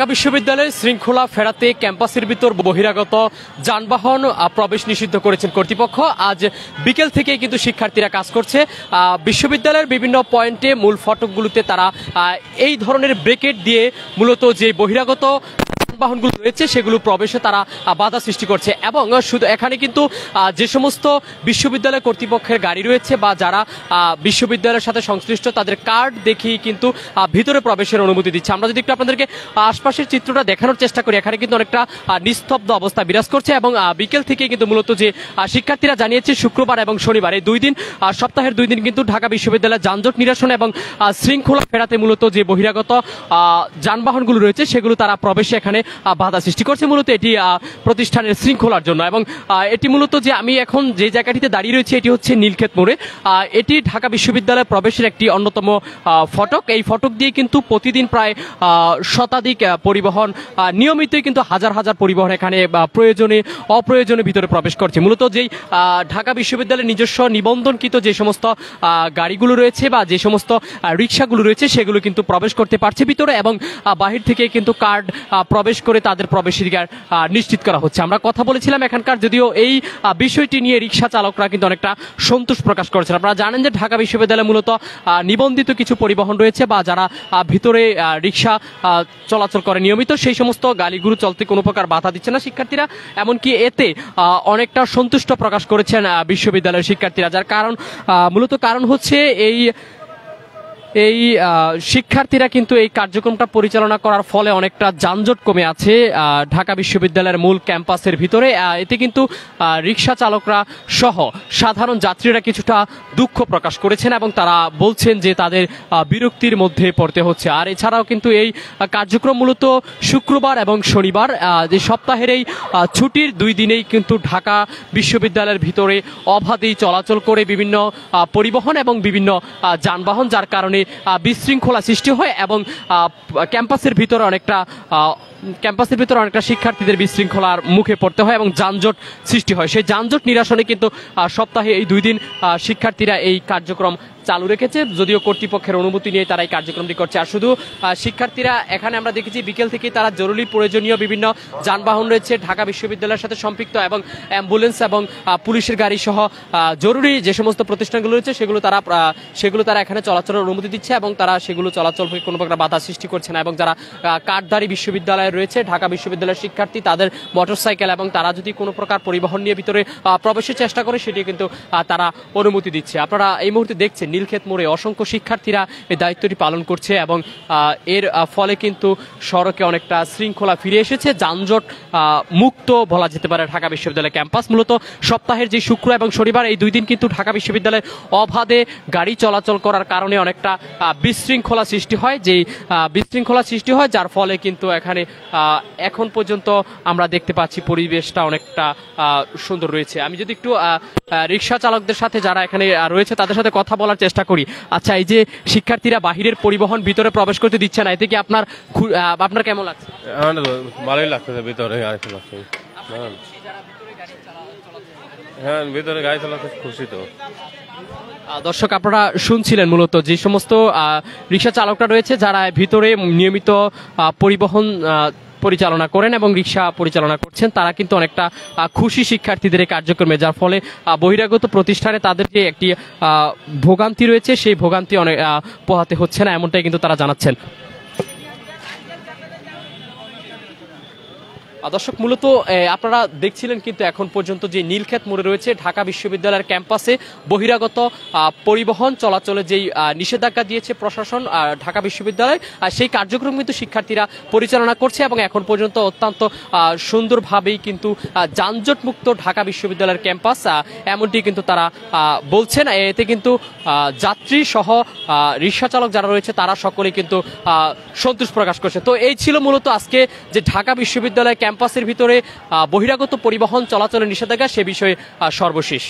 ঢাকা বিশ্ববিদ্যালয়ের শৃঙ্খলা ফেরাতে ক্যাম্পাসের ভিতর বহিরাগত যানবাহন প্রবেশ নিষিদ্ধ করেছেন কর্তৃপক্ষ। আজ বিকেল থেকে কিন্তু শিক্ষার্থীরা কাজ করছে। বিশ্ববিদ্যালয়ের বিভিন্ন পয়েন্টে মূল ফটকগুলোতে তারা এই ধরনের ব্রেকেট দিয়ে মূলত যে বহিরাগত যানবাহনগুলো রয়েছে সেগুলো প্রবেশে তারা বাধা সৃষ্টি করছে। এবং শুধু এখানে কিন্তু যে সমস্ত বিশ্ববিদ্যালয় কর্তৃপক্ষের গাড়ি রয়েছে বা যারা বিশ্ববিদ্যালয়ের সাথে সংশ্লিষ্ট তাদের কার্ড দেখিয়ে কিন্তু ভিতরে প্রবেশের অনুমতি দিচ্ছে। আমরা যদি একটু আপনাদেরকে আশপাশের চিত্রটা দেখানোর চেষ্টা করি, এখানে কিন্তু অনেকটা নিস্তব্ধ অবস্থা বিরাজ করছে। এবং বিকেল থেকে কিন্তু মূলত যে শিক্ষার্থীরা জানিয়েছে শুক্রবার এবং শনিবার এই দুই দিন, সপ্তাহের দুই দিন কিন্তু ঢাকা বিশ্ববিদ্যালয়ের যানজট নিরসন এবং শৃঙ্খলা ফেরাতে মূলত যে বহিরাগত যানবাহনগুলো রয়েছে সেগুলো তারা প্রবেশে এখানে বাধা সৃষ্টি করছে। মূলত এটি প্রতিষ্ঠানের শৃঙ্খলার জন্য। এবং এটি মূলত যে আমি এখন যে জায়গাটিতে দাঁড়িয়ে রয়েছে এটি হচ্ছে নীলক্ষেত মোড়ে। এটি ঢাকা বিশ্ববিদ্যালয় প্রবেশের একটি অন্যতম ফটক। এই ফটক দিয়ে কিন্তু প্রতিদিন প্রায় শতাধিক পরিবহন নিয়মিতই কিন্তু হাজার হাজার পরিবহন এখানে অপ্রয়োজনে ভিতরে প্রবেশ করছে। মূলত যেই ঢাকা বিশ্ববিদ্যালয়ের নিজস্ব নিবন্ধনকৃত যে সমস্ত গাড়িগুলো রয়েছে বা যে সমস্ত রিক্সাগুলো রয়েছে সেগুলো কিন্তু প্রবেশ করতে পারছে ভিতরে, এবং বাহির থেকে কিন্তু কার্ড প্রবেশ করে তাদের প্রবেশাধিকার নিশ্চিত করা হচ্ছে। আমরা কথা বলেছিলাম এখানকার, যদিও এই বিষয়টি নিয়ে রিক্সা চালকরা কিন্তু অনেকটা সন্তোষ প্রকাশ করেছেন। আপনারা জানেন যে ঢাকা বিশ্ববিদ্যালয়ে মূলত নিবন্ধিত কিছু পরিবহন রয়েছে বা যারা ভিতরে রিক্সা চলাচল করে নিয়মিত, সেই সমস্ত গাড়িগুলো চলতে কোনো প্রকার বাধা দিচ্ছে না শিক্ষার্থীরা। এমনকি এতে অনেকটা সন্তুষ্ট প্রকাশ করেছেন বিশ্ববিদ্যালয়ের শিক্ষার্থীরা। যার মূলত কারণ হচ্ছে এই শিক্ষার্থীরা কিন্তু এই কার্যক্রমটা পরিচালনা করার ফলে অনেকটা যানজট কমে আছে ঢাকা বিশ্ববিদ্যালয়ের মূল ক্যাম্পাসের ভিতরে। এতে কিন্তু রিক্সা চালকরা সহ সাধারণ যাত্রীরা কিছুটা দুঃখ প্রকাশ করেছেন এবং তারা বলছেন যে তাদের বিরক্তির মধ্যে পড়তে হচ্ছে। আর এছাড়াও কিন্তু এই কার্যক্রম মূলত শুক্রবার এবং শনিবার, যে সপ্তাহের এই ছুটির দুই দিনেই কিন্তু ঢাকা বিশ্ববিদ্যালয়ের ভিতরে অবাধেই চলাচল করে বিভিন্ন পরিবহন এবং বিভিন্ন যানবাহন, যার কারণে বিশৃঙ্খলা সৃষ্টি হয় এবং ক্যাম্পাসের ভিতরে অনেকটা শিক্ষার্থীদের বিশৃঙ্খলার মুখে পড়তে হয় এবং যানজট সৃষ্টি হয়। সেই যানজট নিরসনে কিন্তু সপ্তাহে এই দুই দিন শিক্ষার্থীরা এই কার্যক্রম চালু রেখেছে, যদিও কর্তৃপক্ষের অনুমতি নিয়ে তারা এই কার্যক্রমটি করছে। আর শুধু শিক্ষার্থীরা, এখানে আমরা দেখেছি বিকেল থেকে তারা জরুরি প্রয়োজনীয় বিভিন্ন যানবাহন রয়েছে ঢাকা বিশ্ববিদ্যালয়ের সাথে সম্পৃক্ত, এবং অ্যাম্বুলেন্স এবং পুলিশের গাড়ি সহ জরুরি যে সমস্ত প্রতিষ্ঠানগুলো রয়েছে সেগুলো তারা এখানে চলাচলের অনুমতি দিচ্ছে এবং তারা সেগুলো চলাচল কোনো প্রকার বাধা সৃষ্টি করছে না। এবং যারা কার্ডধারী বিশ্ববিদ্যালয়ে রয়েছে ঢাকা বিশ্ববিদ্যালয়ের শিক্ষার্থী, তাদের মোটরসাইকেল এবং তারা যদি কোনো প্রকার পরিবহন নিয়ে ভিতরে প্রবেশের চেষ্টা করে সেটি কিন্তু তারা অনুমতি দিচ্ছে। আপনারা এই মুহূর্তে দেখছেন নীলক্ষেত মোড়ে অসংখ্য শিক্ষার্থীরা এই দায়িত্বটি পালন করছে এবং এর ফলে কিন্তু সড়কে অনেকটা শৃঙ্খলা ফিরে এসেছে। যানজট মুক্ত বলা যেতে পারে ঢাকা বিশ্ববিদ্যালয় ক্যাম্পাস। মূলত সপ্তাহের যে শুক্র এবং শনিবার এই দুই দিন কিন্তু ঢাকা বিশ্ববিদ্যালয়ে অবাধে গাড়ি চলাচল করার কারণে অনেকটা বিশৃঙ্খলা সৃষ্টি হয়, যার ফলে কিন্তু এখানে এখন পর্যন্ত আমরা দেখতে পাচ্ছি পরিবেশটা অনেকটা সুন্দর রয়েছে। আমি যদি একটু রিক্সা চালকদের সাথে যারা এখানে রয়েছে তাদের সাথে কথা বলার চেষ্টা করি। আচ্ছা, এই যে শিক্ষার্থীরা বাহিরের পরিবহন ভিতরে প্রবেশ করতে দিচ্ছে না, এতে কি আপনার কেমন লাগছে? ভালোই লাগছে, ভিতরে ভিতরে গাড়ি চালাতে খুশি তো। দর্শক, আপনারা শুনছিলেন মূলত যে সমস্ত রিক্সা চালকরা রয়েছে যারা ভিতরে নিয়মিত পরিবহন পরিচালনা করেন এবং রিক্সা পরিচালনা করছেন, তারা কিন্তু অনেকটা খুশি শিক্ষার্থীদের এই কার্যক্রমে, যার ফলে বহিরাগত প্রতিষ্ঠানে তাদের যে একটি ভোগান্তি রয়েছে সেই ভোগান্তি অনেক পোহাতে হচ্ছে না, এমনটাই কিন্তু তারা জানাচ্ছেন। দর্শক, মূলত আপনারা দেখছিলেন কিন্তু এখন পর্যন্ত যে নীলক্ষেত মোড়ে রয়েছে ঢাকা বিশ্ববিদ্যালয়ের ক্যাম্পাসে বহিরাগত পরিবহন চলাচলে যেই নিষেধাজ্ঞা দিয়েছে প্রশাসন ঢাকা বিশ্ববিদ্যালয়, সেই কার্যক্রম কিন্তু শিক্ষার্থীরা পরিচালনা করছে এবং এখন পর্যন্ত অত্যন্ত সুন্দরভাবেই কিন্তু যানজট মুক্ত ঢাকা বিশ্ববিদ্যালয়ের ক্যাম্পাস, এমনটি কিন্তু তারা বলছেন। এতে কিন্তু যাত্রী সহ রিক্সা চালক যারা রয়েছে তারা সকলে কিন্তু সন্তোষ প্রকাশ করছে। তো এই ছিল মূলত আজকে যে ঢাকা বিশ্ববিদ্যালয় ক্যাম্পাসের ভিতরে বহিরাগত পরিবহন চলাচলের নিষেধাজ্ঞা সে বিষয়ে সর্বশেষ।